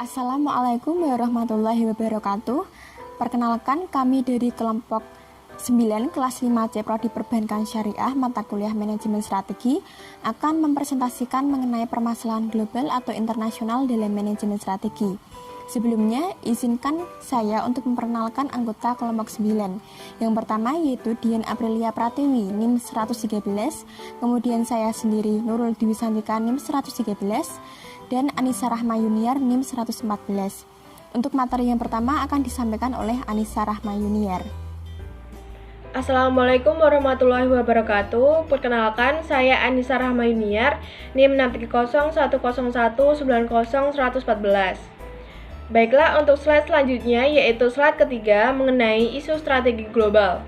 Assalamualaikum warahmatullahi wabarakatuh. Perkenalkan, kami dari kelompok 9 kelas 5C Prodi Perbankan Syariah mata kuliah Manajemen Strategi akan mempresentasikan mengenai permasalahan global atau internasional dalam manajemen strategi. Sebelumnya, izinkan saya untuk memperkenalkan anggota kelompok 9. Yang pertama yaitu Dian Aprilia Pratiwi, NIM 113, kemudian saya sendiri Nurul Dewi Santika, NIM 113, dan Anissa Rahma Yuniar, NIM 114. Untuk materi yang pertama akan disampaikan oleh Anissa Rahma Yuniar. Assalamualaikum warahmatullahi wabarakatuh. Perkenalkan, saya Anissa Rahma Yuniar, NIM 63010190114. Baiklah, untuk slide selanjutnya yaitu slide ketiga mengenai isu strategi global.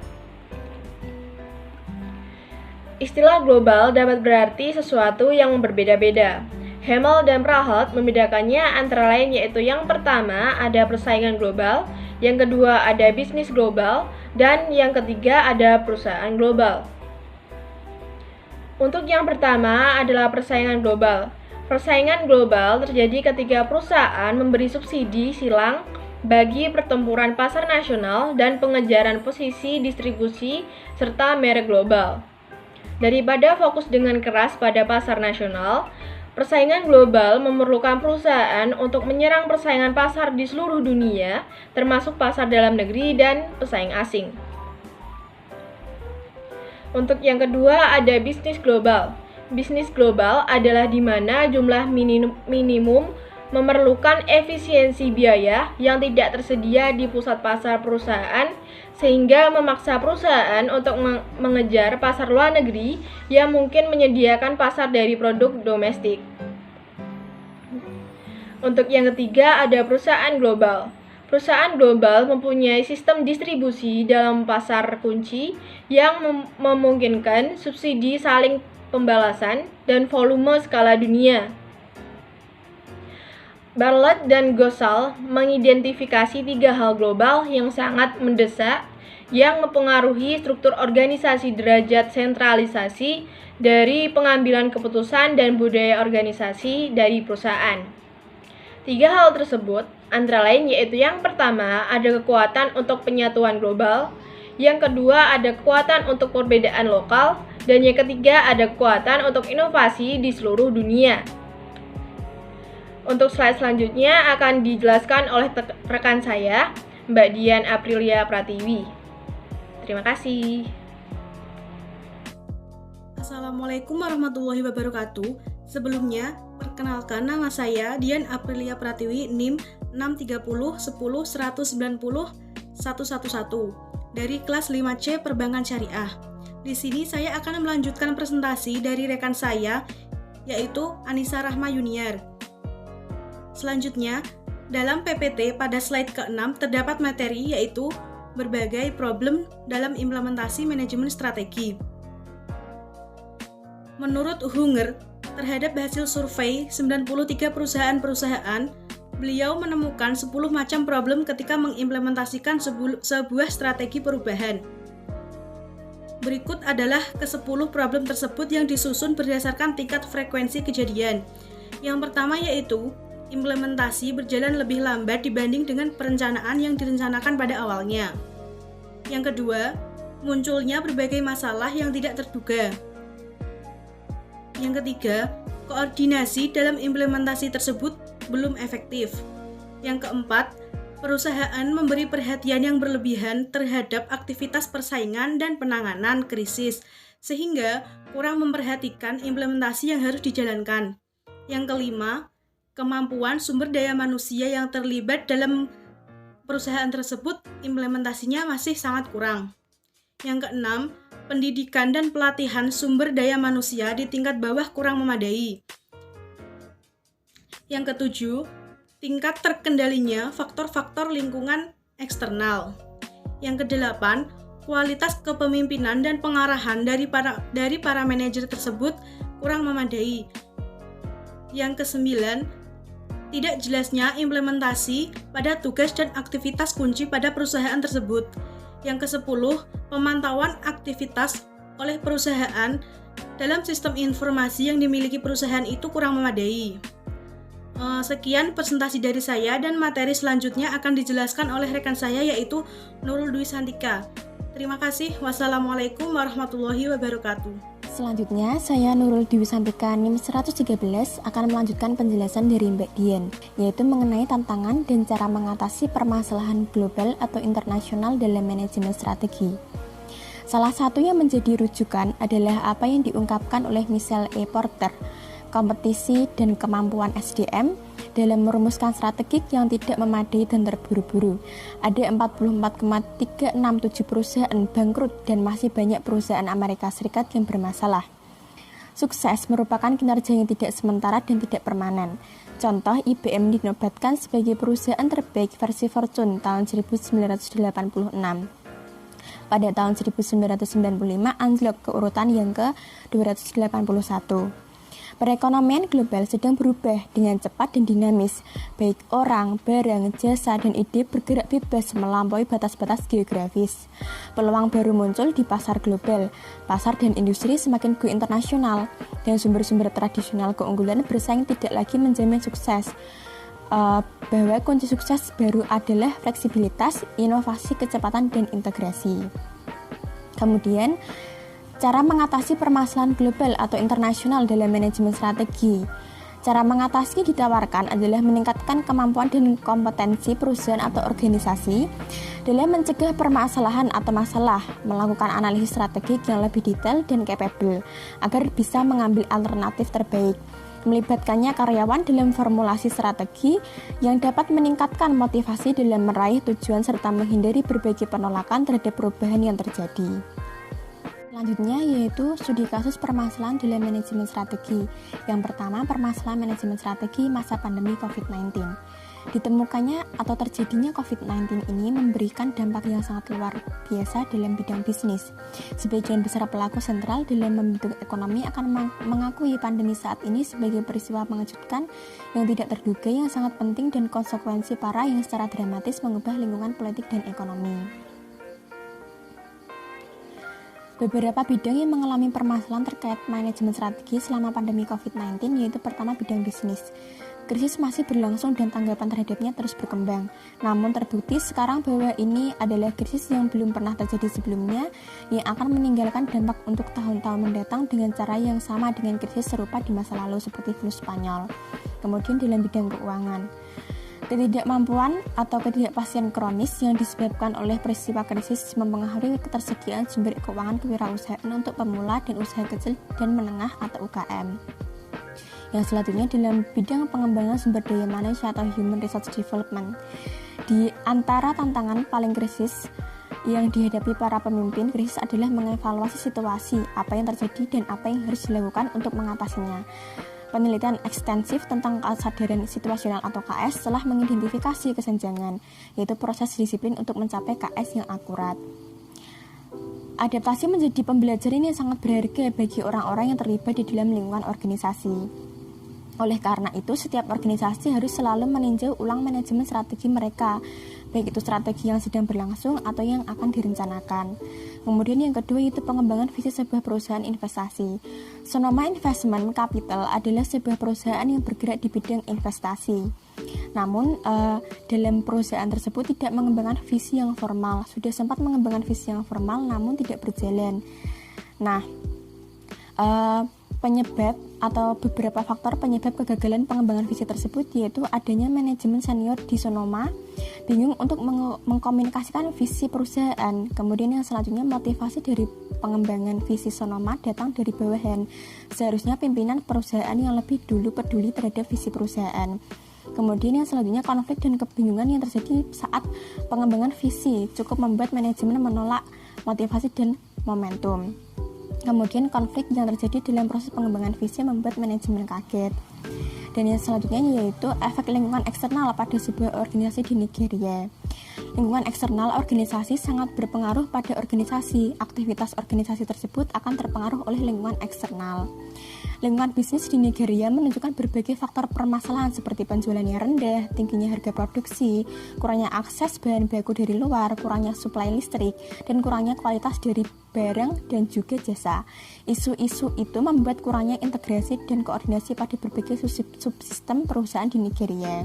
Istilah global dapat berarti sesuatu yang berbeda-beda. Hamel dan Prahlt membedakannya antara lain yaitu yang pertama ada persaingan global, yang kedua ada bisnis global, dan yang ketiga ada perusahaan global. Untuk yang pertama adalah persaingan global. Persaingan global terjadi ketika perusahaan memberi subsidi silang bagi pertempuran pasar nasional dan pengejaran posisi distribusi serta merek global. Daripada fokus dengan keras pada pasar nasional, persaingan global memerlukan perusahaan untuk menyerang persaingan pasar di seluruh dunia, termasuk pasar dalam negeri dan pesaing asing. Untuk yang kedua ada bisnis global. Bisnis global adalah di mana jumlah minimum memerlukan efisiensi biaya yang tidak tersedia di pusat pasar perusahaan, sehingga memaksa perusahaan untuk mengejar pasar luar negeri yang mungkin menyediakan pasar dari produk domestik. Untuk yang ketiga ada perusahaan global. Perusahaan global mempunyai sistem distribusi dalam pasar kunci yang memungkinkan subsidi saling pembalasan dan volume skala dunia. Bartlett dan Gosal mengidentifikasi 3 hal global yang sangat mendesak yang mempengaruhi struktur organisasi derajat sentralisasi dari pengambilan keputusan dan budaya organisasi dari perusahaan. 3 hal tersebut antara lain yaitu yang pertama ada kekuatan untuk penyatuan global, yang kedua ada kekuatan untuk perbedaan lokal, dan yang ketiga ada kekuatan untuk inovasi di seluruh dunia. Untuk slide selanjutnya akan dijelaskan oleh rekan saya, Mbak Dian Aprilia Pratiwi. Terima kasih. Assalamualaikum warahmatullahi wabarakatuh. Sebelumnya, perkenalkan nama saya Dian Aprilia Pratiwi, NIM 63010190111 dari kelas 5C Perbankan Syariah. Di sini saya akan melanjutkan presentasi dari rekan saya, yaitu Anissa Rahma Yuniar. Selanjutnya, dalam PPT pada slide ke-6 terdapat materi yaitu berbagai problem dalam implementasi manajemen strategi. Menurut Hunger, terhadap hasil survei 93 perusahaan-perusahaan, beliau menemukan 10 macam problem ketika mengimplementasikan sebuah strategi perubahan. Berikut adalah ke-10 problem tersebut yang disusun berdasarkan tingkat frekuensi kejadian. Yang pertama yaitu, implementasi berjalan lebih lambat dibanding dengan perencanaan yang direncanakan pada awalnya. Yang kedua, munculnya berbagai masalah yang tidak terduga. Yang ketiga, koordinasi dalam implementasi tersebut belum efektif. Yang keempat, perusahaan memberi perhatian yang berlebihan terhadap aktivitas persaingan dan penanganan krisis, sehingga kurang memperhatikan implementasi yang harus dijalankan. Yang kelima, kemampuan sumber daya manusia yang terlibat dalam perusahaan tersebut implementasinya masih sangat kurang. Yang keenam, pendidikan dan pelatihan sumber daya manusia di tingkat bawah kurang memadai. Yang ketujuh, tingkat terkendalinya faktor-faktor lingkungan eksternal. Yang kedelapan, kualitas kepemimpinan dan pengarahan dari para manajer tersebut kurang memadai. Yang kesembilan, tidak jelasnya implementasi pada tugas dan aktivitas kunci pada perusahaan tersebut. Yang ke-10, pemantauan aktivitas oleh perusahaan dalam sistem informasi yang dimiliki perusahaan itu kurang memadai. Sekian presentasi dari saya dan materi selanjutnya akan dijelaskan oleh rekan saya yaitu Nurul Dwi Santika. Terima kasih. Wassalamualaikum warahmatullahi wabarakatuh. Selanjutnya, saya Nurul Dwi Santika NIM 113 akan melanjutkan penjelasan dari Mbak Dian, yaitu mengenai tantangan dan cara mengatasi permasalahan global atau internasional dalam manajemen strategi. Salah satu yang menjadi rujukan adalah apa yang diungkapkan oleh Michelle E. Porter, kompetisi dan kemampuan SDM dalam merumuskan strategik yang tidak memadai dan terburu-buru. Ada 44,367 perusahaan bangkrut dan masih banyak perusahaan Amerika Serikat yang bermasalah. Sukses merupakan kinerja yang tidak sementara dan tidak permanen. Contoh, IBM dinobatkan sebagai perusahaan terbaik versi Fortune tahun 1986. Pada tahun 1995 anjlok ke urutan yang ke-281. Perekonomian global sedang berubah dengan cepat dan dinamis, baik orang, barang, jasa, dan ide bergerak bebas melampaui batas-batas geografis. Peluang baru muncul di pasar global, pasar dan industri semakin go internasional, dan sumber-sumber tradisional keunggulan bersaing tidak lagi menjamin sukses. Bahwa kunci sukses baru adalah fleksibilitas, inovasi, kecepatan, dan integrasi. Kemudian, cara mengatasi permasalahan global atau internasional dalam manajemen strategi. Cara mengatasi ditawarkan adalah meningkatkan kemampuan dan kompetensi perusahaan atau organisasi dalam mencegah permasalahan atau masalah, melakukan analisis strategik yang lebih detail dan capable agar bisa mengambil alternatif terbaik. Melibatkannya karyawan dalam formulasi strategi yang dapat meningkatkan motivasi dalam meraih tujuan serta menghindari berbagai penolakan terhadap perubahan yang terjadi. Selanjutnya yaitu studi kasus permasalahan dalam manajemen strategi. Yang pertama, permasalahan manajemen strategi masa pandemi COVID-19. Ditemukannya atau terjadinya COVID-19 ini memberikan dampak yang sangat luar biasa dalam bidang bisnis. Sebagian besar pelaku sentral dalam membentuk ekonomi akan mengakui pandemi saat ini sebagai peristiwa mengejutkan yang tidak terduga yang sangat penting dan konsekuensi parah yang secara dramatis mengubah lingkungan politik dan ekonomi. Beberapa bidang yang mengalami permasalahan terkait manajemen strategi selama pandemi COVID-19 yaitu pertama bidang bisnis. Krisis masih berlangsung dan tanggapan terhadapnya terus berkembang. Namun terbukti sekarang bahwa ini adalah krisis yang belum pernah terjadi sebelumnya yang akan meninggalkan dampak untuk tahun-tahun mendatang dengan cara yang sama dengan krisis serupa di masa lalu seperti flu Spanyol. Kemudian dalam bidang keuangan, ketidakmampuan atau ketidakpastian kronis yang disebabkan oleh peristiwa krisis mempengaruhi ketersediaan sumber keuangan kewirausahaan untuk pemula dan usaha kecil dan menengah atau UKM. Yang selanjutnya dalam bidang pengembangan sumber daya manusia atau Human Resource Development. Di antara tantangan paling krisis yang dihadapi para pemimpin krisis adalah mengevaluasi situasi, apa yang terjadi dan apa yang harus dilakukan untuk mengatasinya. Penelitian ekstensif tentang kesadaran situasional atau KS telah mengidentifikasi kesenjangan, yaitu proses disiplin untuk mencapai KS yang akurat. Adaptasi menjadi pembelajaran yang sangat berharga bagi orang-orang yang terlibat di dalam lingkungan organisasi. Oleh karena itu, setiap organisasi harus selalu meninjau ulang manajemen strategi mereka, baik itu strategi yang sedang berlangsung atau yang akan direncanakan. Kemudian yang kedua itu pengembangan visi sebuah perusahaan investasi. Sonoma Investment Capital adalah sebuah perusahaan yang bergerak di bidang investasi. Namun dalam perusahaan tersebut tidak mengembangkan visi yang formal. Sudah sempat mengembangkan visi yang formal namun tidak berjalan. Nah, penyebab atau beberapa faktor penyebab kegagalan pengembangan visi tersebut yaitu adanya manajemen senior di Sonoma bingung untuk mengkomunikasikan visi perusahaan. Kemudian yang selanjutnya motivasi dari pengembangan visi Sonoma datang dari bawahan. Seharusnya pimpinan perusahaan yang lebih dulu peduli terhadap visi perusahaan. Kemudian yang selanjutnya konflik dan kebingungan yang terjadi saat pengembangan visi cukup membuat manajemen menolak motivasi dan momentum. Kemudian konflik yang terjadi dalam proses pengembangan visi membuat manajemen kaget. Dan yang selanjutnya yaitu efek lingkungan eksternal pada sebuah organisasi di Nigeria. Lingkungan eksternal organisasi sangat berpengaruh pada organisasi. Aktivitas organisasi tersebut akan terpengaruh oleh lingkungan eksternal. Lingkungan bisnis di Nigeria menunjukkan berbagai faktor permasalahan seperti penjualan yang rendah, tingginya harga produksi, kurangnya akses bahan baku dari luar, kurangnya suplai listrik, dan kurangnya kualitas dari barang dan juga jasa. Isu-isu itu membuat kurangnya integrasi dan koordinasi pada berbagai subsistem perusahaan di Nigeria.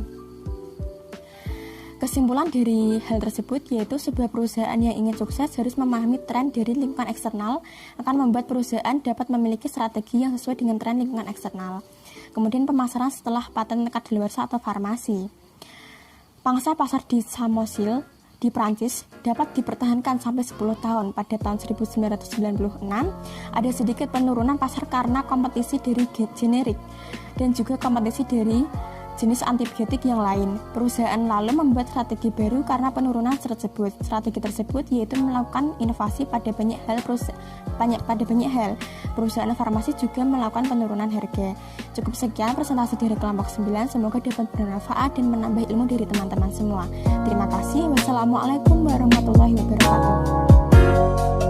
Kesimpulan dari hal tersebut yaitu sebuah perusahaan yang ingin sukses harus memahami tren dari lingkungan eksternal akan membuat perusahaan dapat memiliki strategi yang sesuai dengan tren lingkungan eksternal. Kemudian pemasaran setelah paten kadaluarsa atau farmasi. Pangsa pasar di Samosil di Prancis dapat dipertahankan sampai 10 tahun. Pada tahun 1996 ada sedikit penurunan pasar karena kompetisi dari generik dan juga kompetisi dari jenis antibiotik yang lain. Perusahaan lalu membuat strategi baru karena penurunan tersebut. Strategi tersebut yaitu melakukan inovasi pada banyak hal. Perusahaan farmasi juga melakukan penurunan harga. Cukup sekian presentasi dari kelompok 9. Semoga dapat bermanfaat dan menambah ilmu dari teman-teman semua. Terima kasih. Wassalamualaikum warahmatullahi wabarakatuh.